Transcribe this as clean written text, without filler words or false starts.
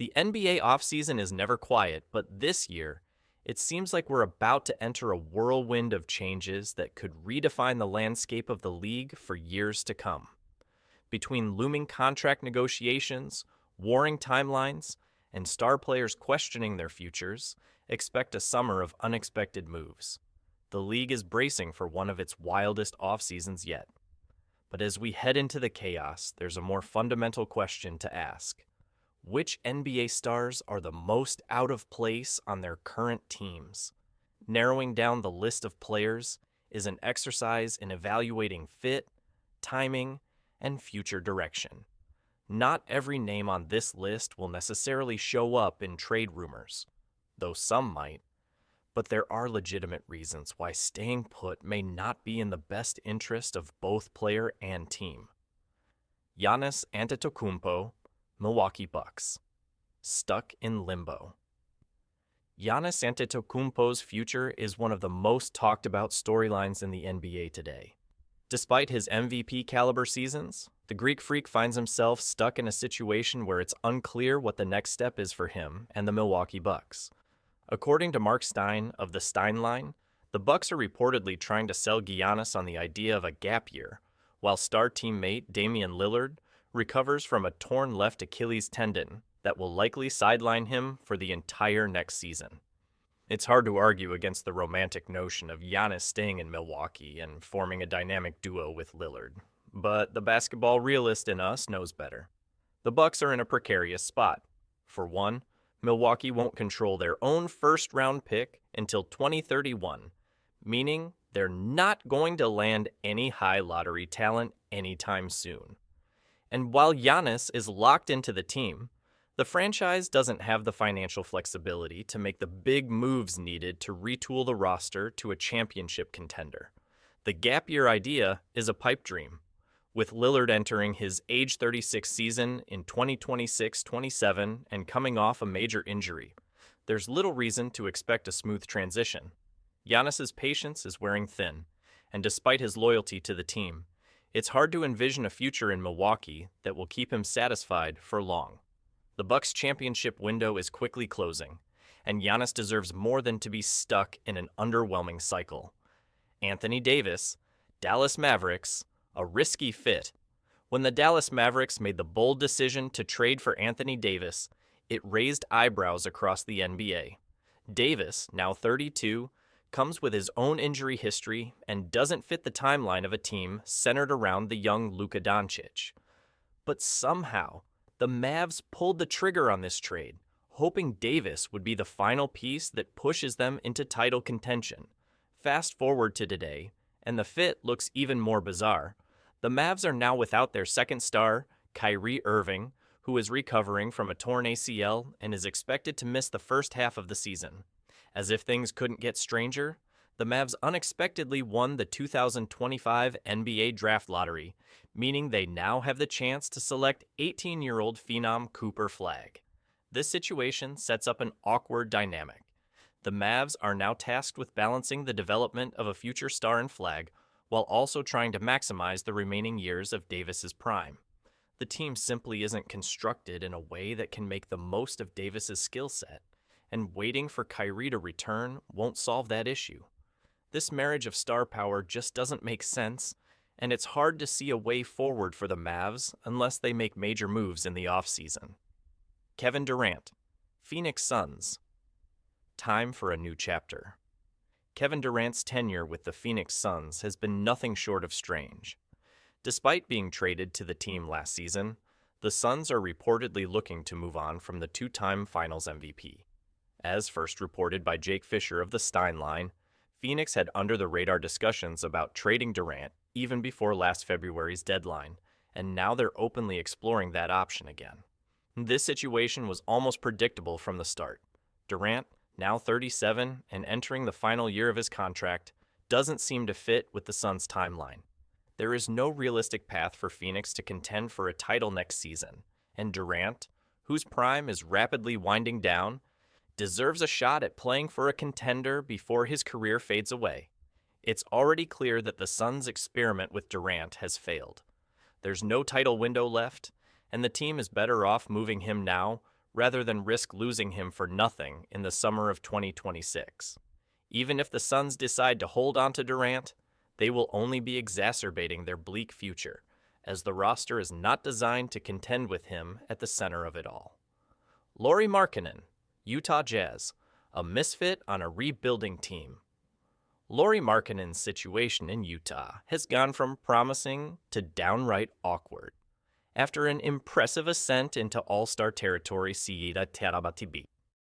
The NBA offseason is never quiet, but this year, it seems like we're about to enter a whirlwind of changes that could redefine the landscape of the league for years to come. Between looming contract negotiations, warring timelines, and star players questioning their futures, expect a summer of unexpected moves. The league is bracing for one of its wildest off-seasons yet. But as we head into the chaos, there's a more fundamental question to ask. Which NBA stars are the most out of place on their current teams? Narrowing down the list of players is an exercise in evaluating fit, timing, and future direction. Not every name on this list will necessarily show up in trade rumors, though some might. But there are legitimate reasons why staying put may not be in the best interest of both player and team. Giannis Antetokounmpo, Milwaukee Bucks. Stuck in limbo. Giannis Antetokounmpo's future is one of the most talked about storylines in the NBA today. Despite his MVP caliber seasons, the Greek Freak finds himself stuck in a situation where it's unclear what the next step is for him and the Milwaukee Bucks. According to Mark Stein of the Stein Line, the Bucks are reportedly trying to sell Giannis on the idea of a gap year, while star teammate Damian Lillard recovers from a torn left Achilles tendon that will likely sideline him for the entire next season. It's hard to argue against the romantic notion of Giannis staying in Milwaukee and forming a dynamic duo with Lillard, but the basketball realist in us knows better. The Bucks are in a precarious spot. For one, Milwaukee won't control their own first-round pick until 2031, meaning they're not going to land any high lottery talent anytime soon. And while Giannis is locked into the team, the franchise doesn't have the financial flexibility to make the big moves needed to retool the roster to a championship contender. The gap year idea is a pipe dream. With Lillard entering his age 36 season in 2026-27 and coming off a major injury, there's little reason to expect a smooth transition. Giannis's patience is wearing thin, and despite his loyalty to the team, it's hard to envision a future in Milwaukee that will keep him satisfied for long. The Bucks' championship window is quickly closing, and Giannis deserves more than to be stuck in an underwhelming cycle. Anthony Davis, Dallas Mavericks, a risky fit. When the Dallas Mavericks made the bold decision to trade for Anthony Davis, it raised eyebrows across the NBA. Davis, now 32, comes with his own injury history and doesn't fit the timeline of a team centered around the young Luka Doncic. But somehow, the Mavs pulled the trigger on this trade, hoping Davis would be the final piece that pushes them into title contention. Fast forward to today, and the fit looks even more bizarre. The Mavs are now without their second star, Kyrie Irving, who is recovering from a torn ACL and is expected to miss the first half of the season. As if things couldn't get stranger, the Mavs unexpectedly won the 2025 NBA Draft Lottery, meaning they now have the chance to select 18-year-old phenom Cooper Flagg. This situation sets up an awkward dynamic. The Mavs are now tasked with balancing the development of a future star in Flagg while also trying to maximize the remaining years of Davis's prime. The team simply isn't constructed in a way that can make the most of Davis's skill set, and waiting for Kyrie to return won't solve that issue. This marriage of star power just doesn't make sense, and it's hard to see a way forward for the Mavs unless they make major moves in the offseason. Kevin Durant, Phoenix Suns. Time for a new chapter. Kevin Durant's tenure with the Phoenix Suns has been nothing short of strange. Despite being traded to the team last season, the Suns are reportedly looking to move on from the two-time Finals MVP. As first reported by Jake Fisher of the Stein Line, Phoenix had under-the-radar discussions about trading Durant even before last February's deadline, and now they're openly exploring that option again. This situation was almost predictable from the start. Durant, now 37 and entering the final year of his contract, doesn't seem to fit with the Suns' timeline. There is no realistic path for Phoenix to contend for a title next season, and Durant, whose prime is rapidly winding down, deserves a shot at playing for a contender before his career fades away. It's already clear that the Suns' experiment with Durant has failed. There's no title window left, and the team is better off moving him now rather than risk losing him for nothing in the summer of 2026. Even if the Suns decide to hold on to Durant, they will only be exacerbating their bleak future, as the roster is not designed to contend with him at the center of it all. Lauri Markkanen, Utah Jazz, a misfit on a rebuilding team. Lauri Markkanen's situation in Utah has gone from promising to downright awkward. After an impressive ascent into All-Star territory siira Terabatibi,